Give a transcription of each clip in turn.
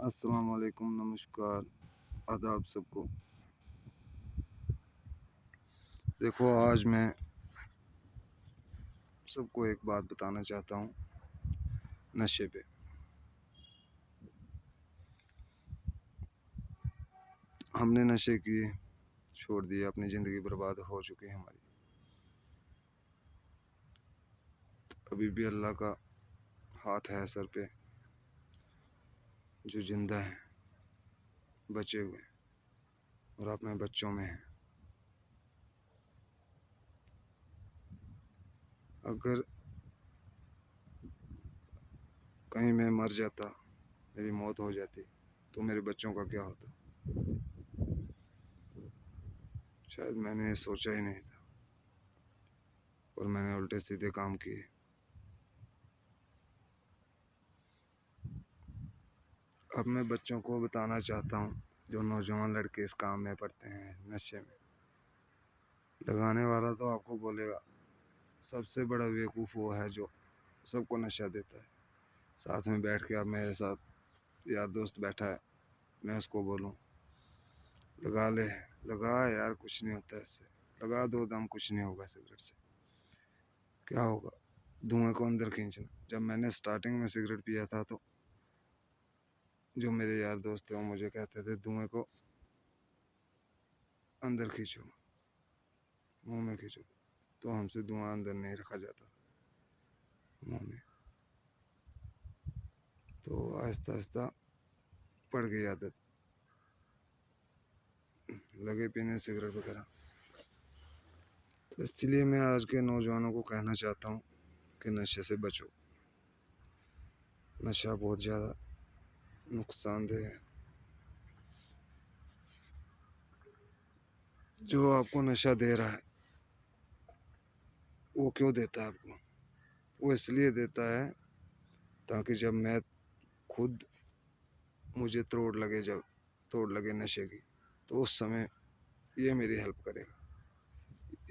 अस्सलाम वालेकुम, नमस्कार, आदाब सबको। देखो, आज मैं सबको एक बात बताना चाहता हूँ नशे पे। हमने नशे की छोड़ दिए, अपनी ज़िंदगी बर्बाद हो चुकी है हमारी। अभी भी अल्लाह का हाथ है सर पे, जो जिंदा है, बचे हुए और अपने बच्चों में है। अगर कहीं मैं मर जाता, मेरी मौत हो जाती, तो मेरे बच्चों का क्या होता? शायद मैंने सोचा ही नहीं था और मैंने उल्टे सीधे काम किए। अब मैं बच्चों को बताना चाहता हूँ, जो नौजवान लड़के इस काम में पड़ते हैं, नशे में। लगाने वाला तो आपको बोलेगा सबसे बड़ा बेवकूफ़ वो है जो सबको नशा देता है। साथ में बैठ के, अब मेरे साथ यार दोस्त बैठा है, मैं उसको बोलूँ लगा ले, लगा यार, कुछ नहीं होता इससे, लगा दो दम, कुछ नहीं होगा सिगरेट से। क्या होगा? धुएं को अंदर खींचना। जब मैंने स्टार्टिंग में सिगरेट पिया था तो जो मेरे यार दोस्त थे वो मुझे कहते थे धुएं को अंदर खींचो, मुंह में खींचो, तो हमसे धुआं अंदर नहीं रखा जाता था मुंह में। तो आहिस्ता आहिस्ता पड़ गई आदत, लगे पीने सिगरेट वगैरह। तो इसलिए मैं आज के नौजवानों को कहना चाहता हूँ कि नशे से बचो। नशा बहुत ज़्यादा नुकसानदेह है। जो आपको नशा दे रहा है वो क्यों देता है आपको? वो इसलिए देता है ताकि जब मैं खुद, मुझे जब तोड़ लगे नशे की, तो उस समय ये मेरी हेल्प करेगा,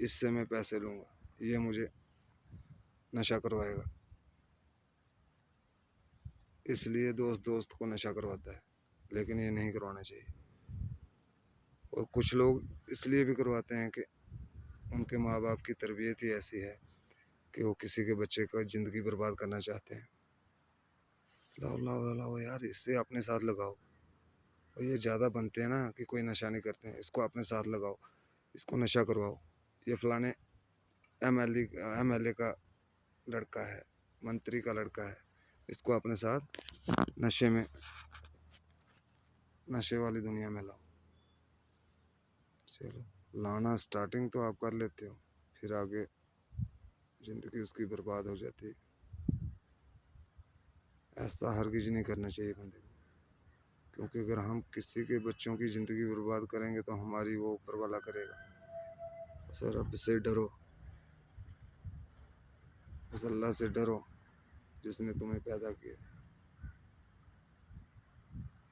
इससे मैं पैसे लूँगा, ये मुझे नशा करवाएगा। इसलिए दोस्त दोस्त को नशा करवाता है, लेकिन ये नहीं करवाना चाहिए। और कुछ लोग इसलिए भी करवाते हैं कि उनके माँ बाप की तरबियत ही ऐसी है कि वो किसी के बच्चे का ज़िंदगी बर्बाद करना चाहते हैं। लाओ लाओ लाओ यार, इससे अपने साथ लगाओ। और ये ज़्यादा बनते हैं ना कि कोई नशा नहीं करते हैं, इसको अपने साथ लगाओ, इसको नशा करवाओ। ये फलाने एमएलए का लड़का है, मंत्री का लड़का है, इसको अपने साथ नशे वाली दुनिया में लाओ। चलो, लाना स्टार्टिंग तो आप कर लेते हो, फिर आगे ज़िंदगी उसकी बर्बाद हो जाती है। ऐसा हरगिज़ नहीं करना चाहिए बंदे को, क्योंकि अगर हम किसी के बच्चों की ज़िंदगी बर्बाद करेंगे तो हमारी वो ऊपर वाला करेगा। बस रब से डरो, बस अल्लाह से डरो जिसने तुम्हें पैदा किया।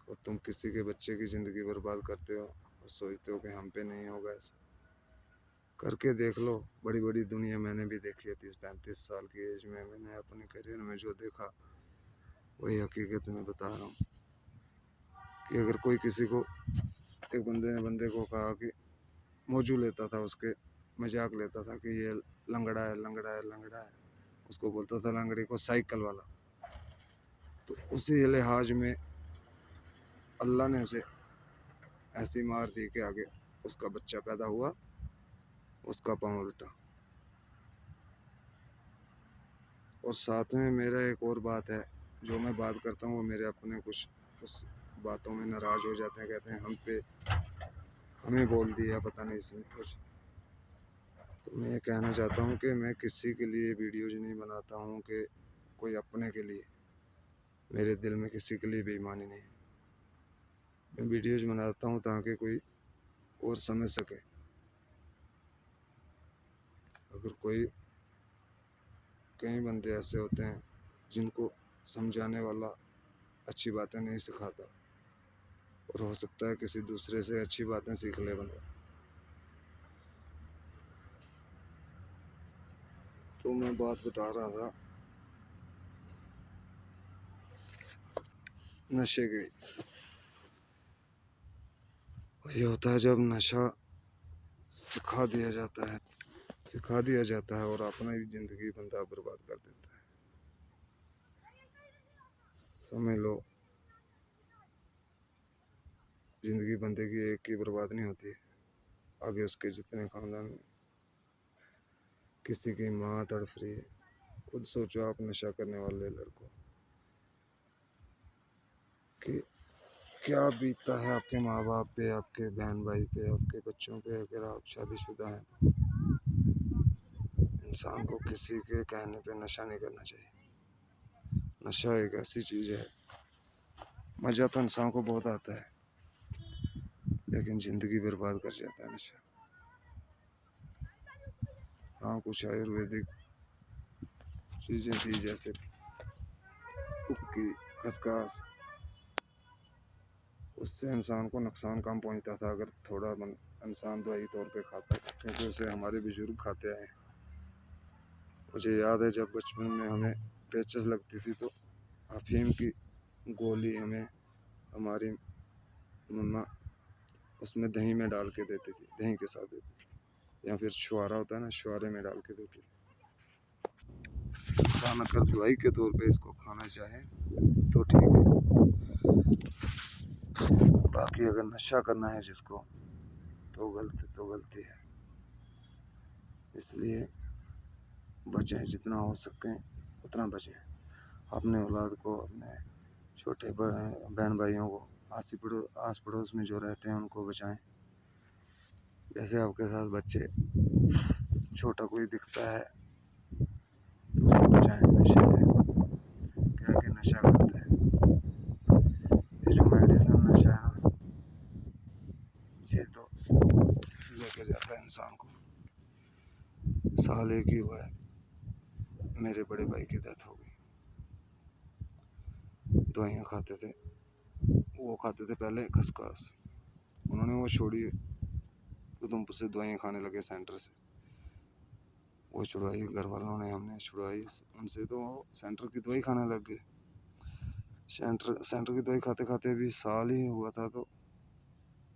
और तुम किसी के बच्चे की ज़िंदगी बर्बाद करते हो और सोचते हो कि हम पे नहीं होगा। ऐसा करके देख लो, बड़ी बड़ी दुनिया मैंने भी देखी है। 30-35 साल की एज में मैंने अपने करियर में जो देखा वही हकीकत में बता रहा हूँ कि अगर कोई किसी को, एक बंदे ने बंदे को कहा कि मौजू लेता था, उसके मजाक लेता था कि ये लंगड़ा है, लंगड़ा है, लंगड़ा है, उसको बोलता था लंगड़े को साइकिल वाला। तो उसी लिहाज में अल्लाह ने उसे ऐसी मार दी कि आगे उसका बच्चा पैदा हुआ, उसका पाँव उल्टा। और साथ में मेरा एक और बात है, जो मैं बात करता हूँ वो मेरे अपने कुछ उस बातों में नाराज़ हो जाते हैं, कहते हैं हमें बोल दिया पता नहीं इसने कुछ। तो मैं ये कहना चाहता हूँ कि मैं किसी के लिए वीडियोज़ नहीं बनाता हूँ कि कोई अपने के लिए, मेरे दिल में किसी के लिए बेईमानी नहीं है। मैं वीडियोज़ बनाता हूँ ताकि कोई और समझ सके। अगर कोई, कई बंदे ऐसे होते हैं जिनको समझाने वाला अच्छी बातें नहीं सिखाता, और हो सकता है किसी दूसरे से अच्छी बातें सीख ले बंदा। तो मैं बात बता रहा था नशे के। ये होता है जब नशा सिखा दिया जाता है और अपना ही जिंदगी बंदा बर्बाद कर देता है। समझ लो, जिंदगी बंदे की एक की बर्बाद नहीं होती है, आगे उसके जितने खानदान में किसी की माँ तड़फ रही है। खुद सोचो आप नशा करने वाले लड़कों कि क्या बीतता है आपके माँ बाप पे, आपके बहन भाई पे, आपके बच्चों पे। अगर आप शादीशुदा हैं तो इंसान को किसी के कहने पे नशा नहीं करना चाहिए। नशा एक ऐसी चीज़ है, मज़ा तो इंसान को बहुत आता है लेकिन ज़िंदगी बर्बाद कर जाता है नशा। हाँ, कुछ आयुर्वेदिक चीज़ें थी जैसे पुक्की, खसखस, उससे इंसान को नुकसान कम पहुंचता था अगर थोड़ा इंसान दवाई तौर पे खाता था, क्योंकि उसे हमारे बुजुर्ग खाते आए। मुझे याद है जब बचपन में हमें पेचस लगती थी तो अफीम की गोली हमें हमारी मम्मा उसमें दही में डाल के देती थी, दही के साथ देती थी, या फिर छुआरा होता है ना, छुआरे में डाल के देती थी। इंसान अगर दवाई के तौर पे इसको खाना चाहे तो ठीक है, बाकी अगर नशा करना है जिसको तो गलती है। इसलिए बचें, जितना हो सके उतना बचें। अपने औलाद को, अपने छोटे बहन भाइयों को, आस पड़ोस में जो रहते हैं उनको बचाएं। जैसे आपके साथ बच्चे छोटा कोई दिखता है तो उसको बचाएं नशे से। क्या कि नशा करता है, ये जो मेडिसिन नशा है ना, ये तो लेके जाता है इंसान को। साल एक ही हुआ है, मेरे बड़े भाई की डेथ हो गई। दवाइयाँ खाते थे, वो खाते थे पहले खसखस, उन्होंने वो छोड़ी, उधमपुर से दवाइयाँ खाने लगे सेंटर से। वो छुड़वाई घर वालों ने, हमने छुड़वाई उनसे, तो वो सेंटर की दवाई खाने लग गए। सेंटर की दवाई खाते खाते भी साल ही हुआ था, तो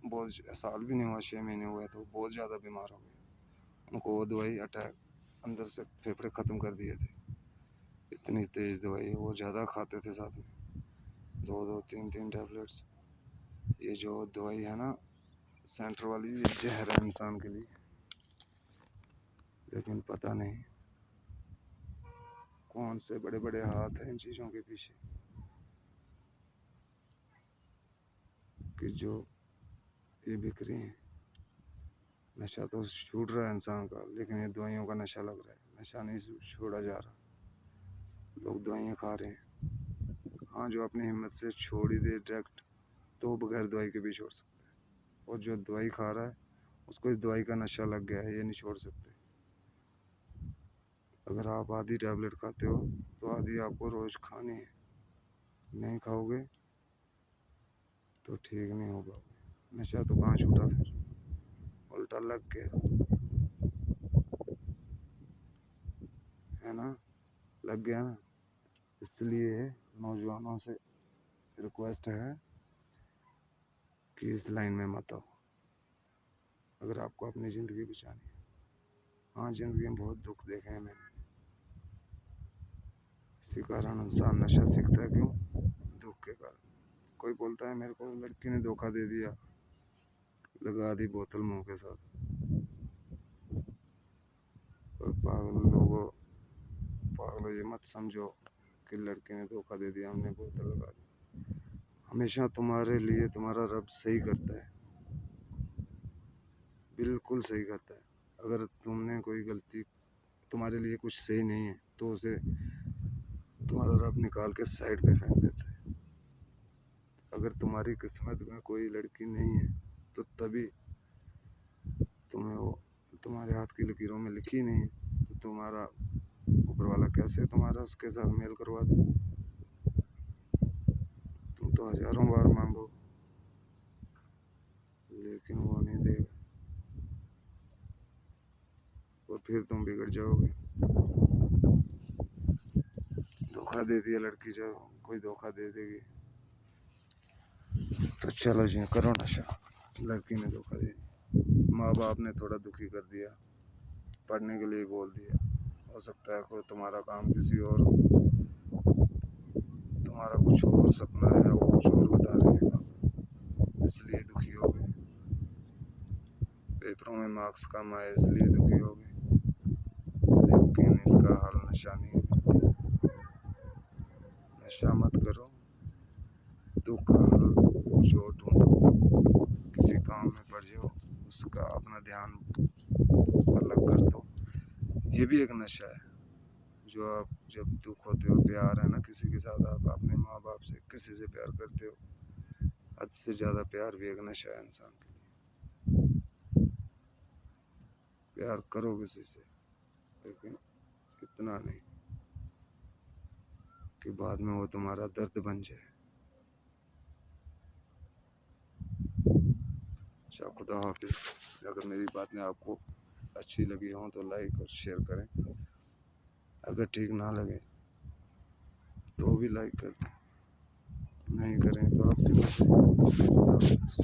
बहुत, साल भी नहीं हुआ, 6 महीने हुए तो बहुत ज़्यादा बीमार हो गए। उनको वो दवाई अटैक, अंदर से फेफड़े ख़त्म कर दिए थे, इतनी तेज़ दवाई। वो ज़्यादा खाते थे, साथ में 2-2, 3-3 टैबलेट्स। ये जो दवाई है ना सेंटर वाली, ये जहर है इंसान के लिए, लेकिन पता नहीं कौन से बड़े बड़े हाथ हैं इन चीज़ों के पीछे कि जो ये बिक रही हैं। नशा तो छूट रहा है इंसान का, लेकिन ये दवाइयों का नशा लग रहा है, नशा नहीं छोड़ा जा रहा, लोग दवाइयाँ खा रहे हैं। हाँ, जो अपनी हिम्मत से छोड़ ही दे डायरेक्ट तो बगैर दवाई के भी छोड़ सकते हैं, और जो दवाई खा रहा है उसको इस दवाई का नशा लग गया है, ये नहीं छोड़ सकते। अगर आप आधी टैबलेट खाते हो तो आधी आपको रोज़ खानी है, नहीं खाओगे तो ठीक नहीं होगा। नशा तो कहाँ छूटा, फिर उल्टा लग गया है ना, लग गया ना। इसलिए नौजवानों से रिक्वेस्ट है कि इस लाइन में मत आओ अगर आपको अपनी ज़िंदगी बचानी है। हाँ, ज़िंदगी में बहुत दुख देखे हैं मैंने, इसी कारण इंसान नशा सीखता है। क्यों? दुख के कारण। कोई बोलता है मेरे को लड़की ने धोखा दे दिया, लगा दी बोतल मुंह के साथ। और पागलों ये मत समझो कि लड़की ने धोखा दे दिया, हमने बोतल लगा दी। हमेशा तुम्हारे लिए तुम्हारा रब सही करता है, बिल्कुल सही करता है। अगर तुमने कोई गलती, तुम्हारे लिए कुछ सही नहीं है तो उसे तुम्हारा रब निकाल के साइड पे फेंक देता है। अगर तुम्हारी किस्मत में कोई लड़की नहीं है तो तभी तुम्हें वो तुम्हारे हाथ की लकीरों में लिखी नहीं है, तो तुम्हारा ऊपर वाला कैसे तुम्हारा उसके साथ मेल करवा दे। तुम तो हजारों बार मांगो लेकिन वो नहीं देगा, और फिर तुम बिगड़ जाओगे। धोखा दे दिया लड़की, जब कोई धोखा दे देगी تو چلو جی کرو نشہ. لڑکی نے دھوکہ دیا, ماں باپ نے تھوڑا دکھی کر دیا, پڑھنے کے لیے بول دیا. ہو سکتا ہے کوئی تمہارا کام کسی اور ہو, تمہارا کچھ اور سپنا ہے, وہ کچھ اور بتا رہے گا, اس لیے دکھی ہو گئے. پیپروں میں مارکس کم آئے اس لیے دکھی ہو گئے. لیکن اس کا حل نشہ نہیں ہے. نشہ مت کرو, دکھ کا حل کچھ اور ڈھونڈو, کسی کام میں پڑ جاؤ, اس کا اپنا دھیان الگ کر دو. یہ بھی ایک نشہ ہے. جو آپ جب دکھ ہوتے ہو, پیار ہے نا کسی کے ساتھ, آپ اپنے ماں باپ سے کسی سے پیار کرتے ہو, حد سے زیادہ پیار بھی ایک نشہ ہے انسان کے لیے. پیار کرو کسی سے, لیکن اتنا نہیں کہ بعد میں وہ تمہارا درد بن جائے. اچھا, خدا حافظ. اگر میری باتیں آپ کو اچھی لگی ہوں تو لائک اور شیئر کریں, اگر ٹھیک نہ لگے تو بھی لائک کر دیں, نہیں کریں تو آپ کی مرضی. خدا حافظ.